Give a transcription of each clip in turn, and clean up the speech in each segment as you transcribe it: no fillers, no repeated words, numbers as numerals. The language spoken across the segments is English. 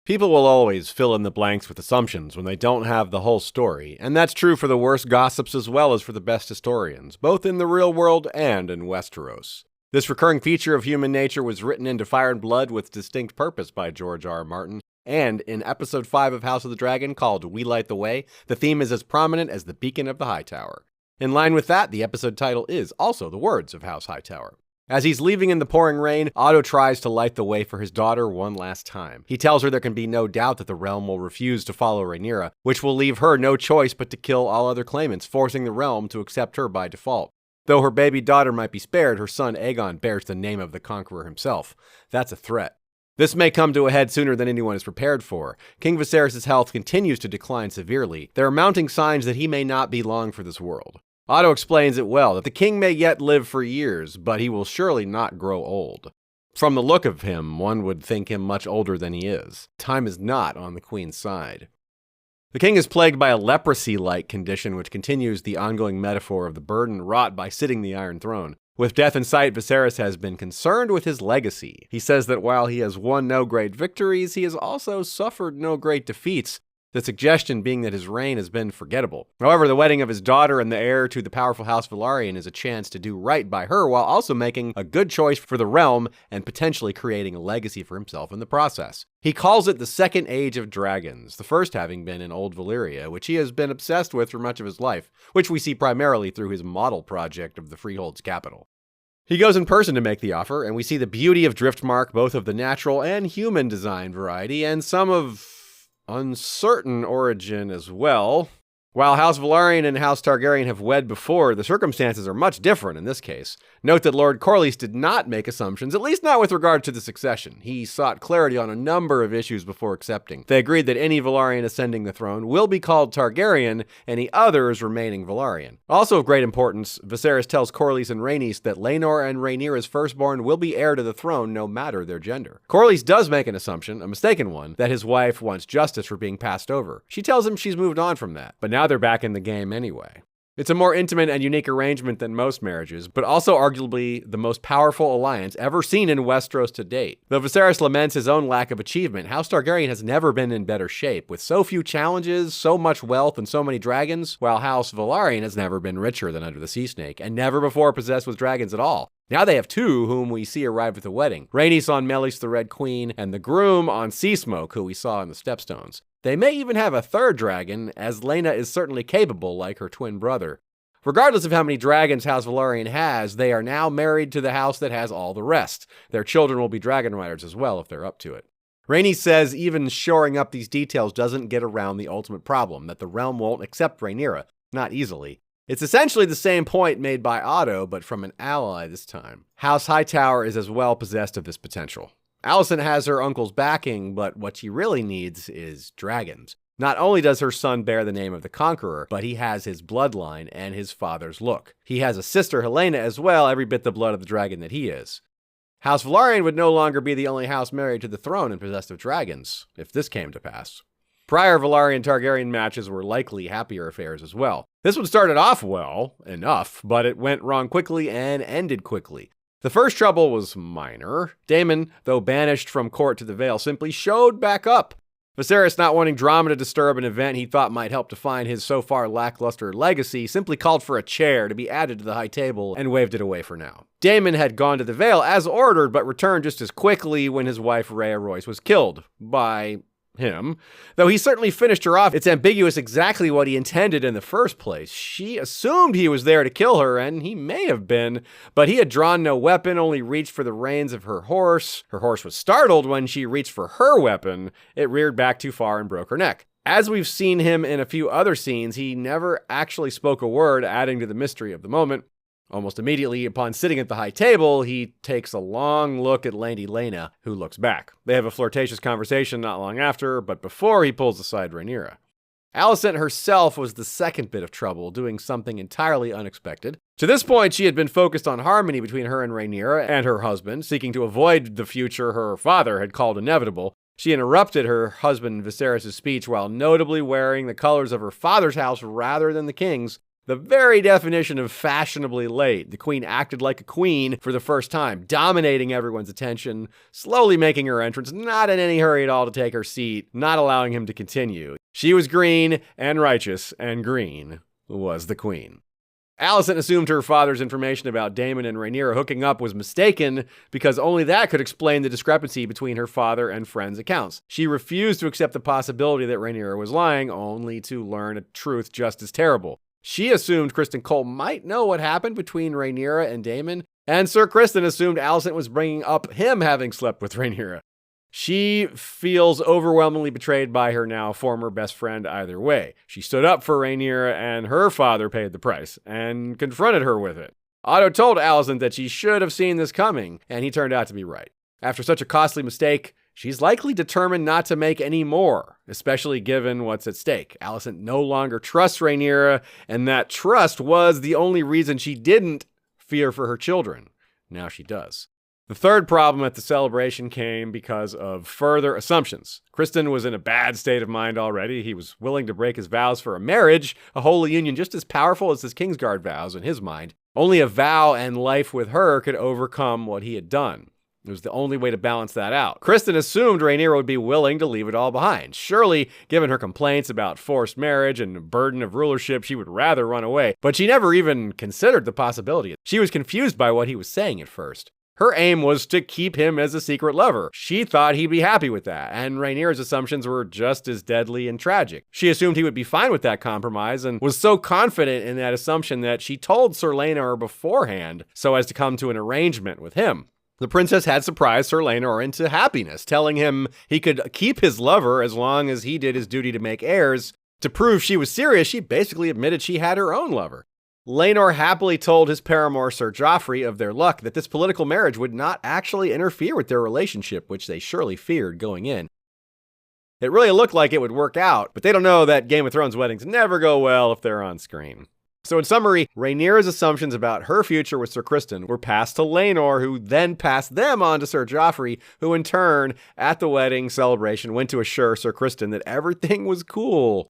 People will always fill in the blanks with assumptions when they don't have the whole story, and that's true for the worst gossips as well as for the best historians, both in the real world and in Westeros. This recurring feature of human nature was written into Fire and Blood with distinct purpose by George R. R. Martin, and in Episode 5 of House of the Dragon, called We Light the Way, the theme is as prominent as the beacon of the High Tower. In line with that, the episode title is also the words of House Hightower. As he's leaving in the pouring rain, Otto tries to light the way for his daughter one last time. He tells her there can be no doubt that the realm will refuse to follow Rhaenyra, which will leave her no choice but to kill all other claimants, forcing the realm to accept her by default. Though her baby daughter might be spared, her son Aegon bears the name of the Conqueror himself. That's a threat. This may come to a head sooner than anyone is prepared for. King Viserys' health continues to decline severely. There are mounting signs that he may not be long for this world. Otto explains it well, that the king may yet live for years, but he will surely not grow old. From the look of him, one would think him much older than he is. Time is not on the queen's side. The king is plagued by a leprosy-like condition which continues the ongoing metaphor of the burden wrought by sitting the Iron Throne. With death in sight, Viserys has been concerned with his legacy. He says that while he has won no great victories, he has also suffered no great defeats, the suggestion being that his reign has been forgettable. However, the wedding of his daughter and the heir to the powerful House Velaryon is a chance to do right by her while also making a good choice for the realm and potentially creating a legacy for himself in the process. He calls it the Second Age of Dragons, the first having been in Old Valyria, which he has been obsessed with for much of his life, which we see primarily through his model project of the Freehold's capital. He goes in person to make the offer, and we see the beauty of Driftmark, both of the natural and human design variety, and some of uncertain origin as well. While House Velaryon and House Targaryen have wed before, the circumstances are much different in this case. Note that Lord Corlys did not make assumptions, at least not with regard to the succession. He sought clarity on a number of issues before accepting. They agreed that any Velaryon ascending the throne will be called Targaryen, any others remaining Velaryon. Also of great importance, Viserys tells Corlys and Rhaenys that Laenor and Rhaenyra's firstborn will be heir to the throne no matter their gender. Corlys does make an assumption, a mistaken one, that his wife wants justice for being passed over. She tells him she's moved on from that, but now they're back in the game anyway. It's a more intimate and unique arrangement than most marriages, but also arguably the most powerful alliance ever seen in Westeros to date. Though Viserys laments his own lack of achievement, House Targaryen has never been in better shape, with so few challenges, so much wealth, and so many dragons, while House Velaryon has never been richer than under the Sea Snake, and never before possessed with dragons at all. Now they have two whom we see arrive at the wedding, Rhaenys on Meleys the Red Queen, and the groom on Seasmoke, who we saw in the Stepstones. They may even have a third dragon, as Laena is certainly capable like her twin brother. Regardless of how many dragons House Velaryon has, they are now married to the house that has all the rest. Their children will be dragon riders as well if they're up to it. Rhaenys says even shoring up these details doesn't get around the ultimate problem, that the realm won't accept Rhaenyra, not easily. It's essentially the same point made by Otto, but from an ally this time. House Hightower is as well possessed of this potential. Alicent has her uncle's backing, but what she really needs is dragons. Not only does her son bear the name of the Conqueror, but he has his bloodline and his father's look. He has a sister, Helaena, as well, every bit the blood of the dragon that he is. House Velaryon would no longer be the only house married to the throne and possessed of dragons, if this came to pass. Prior Velaryon-Targaryen matches were likely happier affairs as well. This one started off well enough, but it went wrong quickly and ended quickly. The first trouble was minor. Daemon, though banished from court to the Vale, simply showed back up. Viserys, not wanting drama to disturb an event he thought might help define his so far lackluster legacy, simply called for a chair to be added to the high table and waved it away for now. Daemon had gone to the Vale as ordered, but returned just as quickly when his wife Rhea Royce was killed by him. Though he certainly finished her off, it's ambiguous exactly what he intended in the first place. She assumed he was there to kill her, and he may have been, but he had drawn no weapon, only reached for the reins of her horse. Her horse was startled when she reached for her weapon. It reared back too far and broke her neck. As we've seen him in a few other scenes, he never actually spoke a word, adding to the mystery of the moment. Almost immediately upon sitting at the high table, he takes a long look at Lady Laena, who looks back. They have a flirtatious conversation not long after, but before he pulls aside Rhaenyra. Alicent herself was the second bit of trouble, doing something entirely unexpected. To this point, she had been focused on harmony between her and Rhaenyra and her husband, seeking to avoid the future her father had called inevitable. She interrupted her husband Viserys' speech while notably wearing the colors of her father's house rather than the king's, The very definition of fashionably late. The queen acted like a queen for the first time, dominating everyone's attention, slowly making her entrance, not in any hurry at all to take her seat, not allowing him to continue. She was green and righteous, and green was the queen. Alicent assumed her father's information about Daemon and Rhaenyra hooking up was mistaken because only that could explain the discrepancy between her father and friends' accounts. She refused to accept the possibility that Rhaenyra was lying, only to learn a truth just as terrible. She assumed Criston Cole might know what happened between Rhaenyra and Daemon, and Sir Criston assumed Alicent was bringing up him having slept with Rhaenyra. She feels overwhelmingly betrayed by her now former best friend either way. She stood up for Rhaenyra, and her father paid the price and confronted her with it. Otto told Alicent that she should have seen this coming, and he turned out to be right. After such a costly mistake, she's likely determined not to make any more, especially given what's at stake. Alicent no longer trusts Rhaenyra, and that trust was the only reason she didn't fear for her children. Now she does. The third problem at the celebration came because of further assumptions. Criston was in a bad state of mind already. He was willing to break his vows for a marriage, a holy union just as powerful as his Kingsguard vows in his mind. Only a vow and life with her could overcome what he had done. It was the only way to balance that out. Criston assumed Rhaenyra would be willing to leave it all behind. Surely, given her complaints about forced marriage and the burden of rulership, she would rather run away. But she never even considered the possibility. She was confused by what he was saying at first. Her aim was to keep him as a secret lover. She thought he'd be happy with that, and Rhaenyra's assumptions were just as deadly and tragic. She assumed he would be fine with that compromise and was so confident in that assumption that she told Sir Laenor beforehand so as to come to an arrangement with him. The princess had surprised Sir Laenor into happiness, telling him he could keep his lover as long as he did his duty to make heirs. To prove she was serious, she basically admitted she had her own lover. Laenor happily told his paramour Sir Joffrey of their luck that this political marriage would not actually interfere with their relationship, which they surely feared going in. It really looked like it would work out, but they don't know that Game of Thrones weddings never go well if they're on screen. So in summary, Rhaenyra's assumptions about her future with Sir Criston were passed to Laenor, who then passed them on to Sir Joffrey, who in turn, at the wedding celebration, went to assure Sir Criston that everything was cool.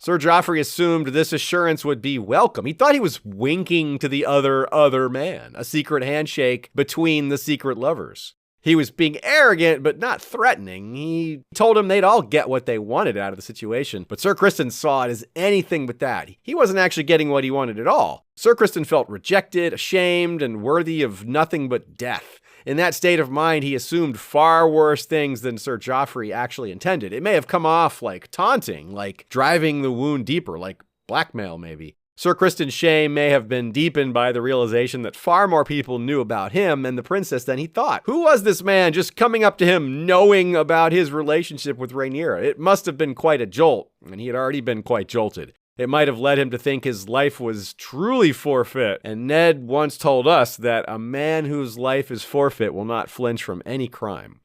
Sir Joffrey assumed this assurance would be welcome. He thought he was winking to the other man, a secret handshake between the secret lovers. He was being arrogant, but not threatening. He told him they'd all get what they wanted out of the situation, but Sir Criston saw it as anything but that. He wasn't actually getting what he wanted at all. Sir Criston felt rejected, ashamed, and worthy of nothing but death. In that state of mind, he assumed far worse things than Sir Joffrey actually intended. It may have come off like taunting, like driving the wound deeper, like blackmail maybe. Sir Criston's shame may have been deepened by the realization that far more people knew about him and the princess than he thought. Who was this man just coming up to him knowing about his relationship with Rhaenyra? It must have been quite a jolt, and he had already been quite jolted. It might have led him to think his life was truly forfeit, and Ned once told us that a man whose life is forfeit will not flinch from any crime.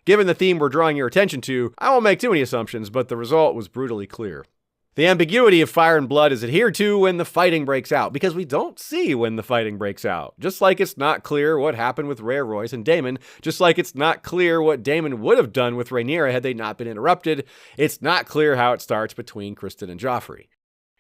Given the theme we're drawing your attention to, I won't make too many assumptions, but the result was brutally clear. The ambiguity of fire and blood is adhered to when the fighting breaks out, because we don't see when the fighting breaks out. Just like it's not clear what happened with Rhea Royce and Daemon, just like it's not clear what Daemon would have done with Rhaenyra had they not been interrupted, it's not clear how it starts between Criston and Joffrey.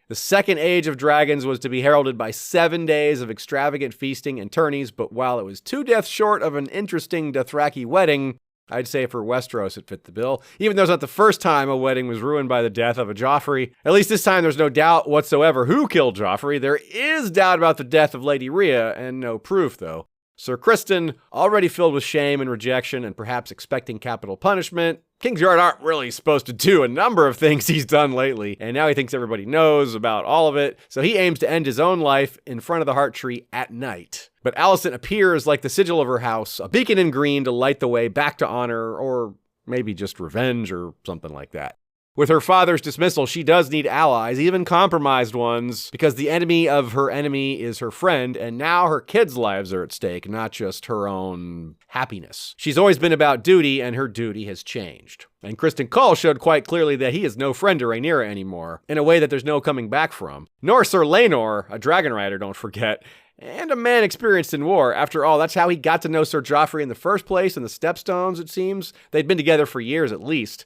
The second age of dragons was to be heralded by 7 days of extravagant feasting and tourneys, but while it was 2 deaths short of an interesting Dothraki wedding, I'd say for Westeros it fit the bill. Even though it's not the first time a wedding was ruined by the death of a Joffrey, at least this time there's no doubt whatsoever who killed Joffrey. There is doubt about the death of Lady Rhea, and no proof though. Sir Criston, already filled with shame and rejection and perhaps expecting capital punishment. Kingsguard aren't really supposed to do a number of things he's done lately, and now he thinks everybody knows about all of it, so he aims to end his own life in front of the Heart Tree at night. But Alicent appears like the sigil of her house, a beacon in green to light the way back to honor, or maybe just revenge or something like that. With her father's dismissal, she does need allies, even compromised ones, because the enemy of her enemy is her friend, and now her kids' lives are at stake, not just her own happiness. She's always been about duty, and her duty has changed. And Criston Cole showed quite clearly that he is no friend to Rhaenyra anymore, in a way that there's no coming back from. Nor Sir Laenor, a dragon rider, don't forget, and a man experienced in war. After all, that's how he got to know Sir Joffrey in the first place, in the Stepstones, it seems. They'd been together for years at least.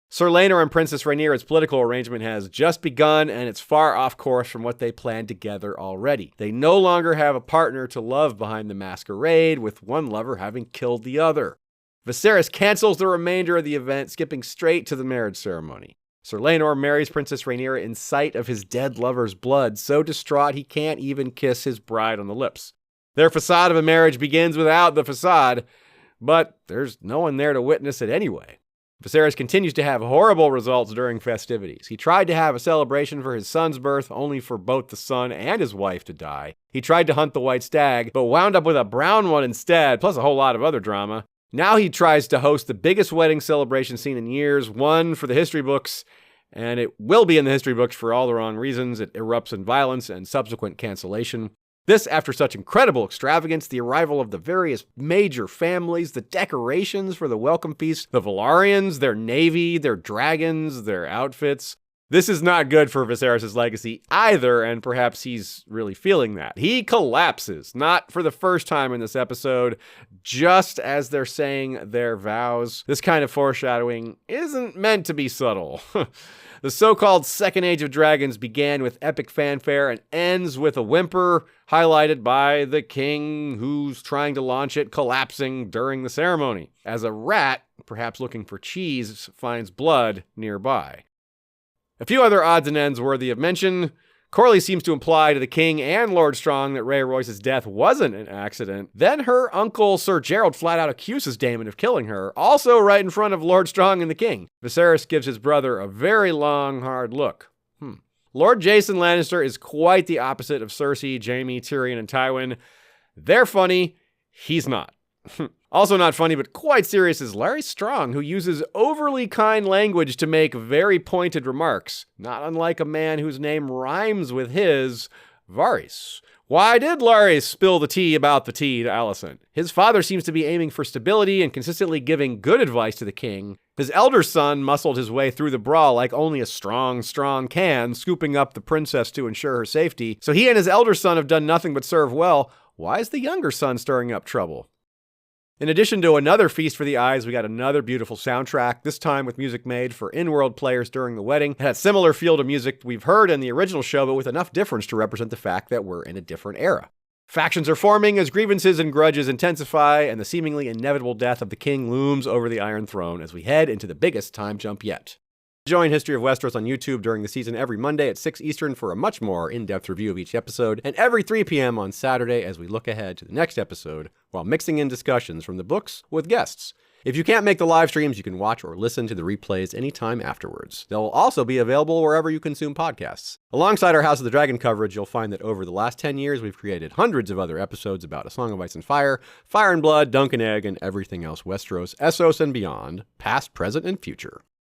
Sir Laenor and Princess Rhaenyra's political arrangement has just begun, and it's far off course from what they planned together already. They no longer have a partner to love behind the masquerade, with one lover having killed the other. Viserys cancels the remainder of the event, skipping straight to the marriage ceremony. Sir Laenor marries Princess Rhaenyra in sight of his dead lover's blood, so distraught he can't even kiss his bride on the lips. Their facade of a marriage begins without the facade, but there's no one there to witness it anyway. Viserys continues to have horrible results during festivities. He tried to have a celebration for his son's birth, only for both the son and his wife to die. He tried to hunt the white stag, but wound up with a brown one instead, plus a whole lot of other drama. Now he tries to host the biggest wedding celebration scene in years, one for the history books, and it will be in the history books for all the wrong reasons. It erupts in violence and subsequent cancellation. This after such incredible extravagance, the arrival of the various major families, the decorations for the welcome feast, the Velaryons, their navy, their dragons, their outfits. This is not good for Viserys' legacy either, and perhaps he's really feeling that. He collapses, not for the first time in this episode, just as they're saying their vows. This kind of foreshadowing isn't meant to be subtle. The so-called Second Age of Dragons began with epic fanfare and ends with a whimper, highlighted by the king who's trying to launch it collapsing during the ceremony, as a rat, perhaps looking for cheese, finds blood nearby. A few other odds and ends worthy of mention. Corley seems to imply to the king and Lord Strong that Rhea Royce's death wasn't an accident. Then her uncle Sir Gerald flat out accuses Daemon of killing her, also right in front of Lord Strong and the king. Viserys gives his brother a very long, hard look. Lord Jason Lannister is quite the opposite of Cersei, Jaime, Tyrion, and Tywin. They're funny. He's not. Also not funny, but quite serious is Larry Strong, who uses overly kind language to make very pointed remarks, not unlike a man whose name rhymes with his, Varys. Why did Larry spill the tea about the tea to Alicent? His father seems to be aiming for stability and consistently giving good advice to the king. His elder son muscled his way through the brawl like only a strong can, scooping up the princess to ensure her safety. So he and his elder son have done nothing but serve well. Why is the younger son stirring up trouble? In addition to another feast for the eyes, we got another beautiful soundtrack, this time with music made for in-world players during the wedding. It had a similar feel to music we've heard in the original show, but with enough difference to represent the fact that we're in a different era. Factions are forming as grievances and grudges intensify, and the seemingly inevitable death of the king looms over the Iron Throne as we head into the biggest time jump yet. Join History of Westeros on YouTube during the season every Monday at 6 Eastern for a much more in-depth review of each episode, and every 3 p.m. on Saturday as we look ahead to the next episode while mixing in discussions from the books with guests. If you can't make the live streams, you can watch or listen to the replays anytime afterwards. They'll also be available wherever you consume podcasts. Alongside our House of the Dragon coverage, you'll find that over the last 10 years, we've created hundreds of other episodes about A Song of Ice and Fire, Fire and Blood, Dunk and Egg, and everything else Westeros, Essos, and beyond, past, present, and future.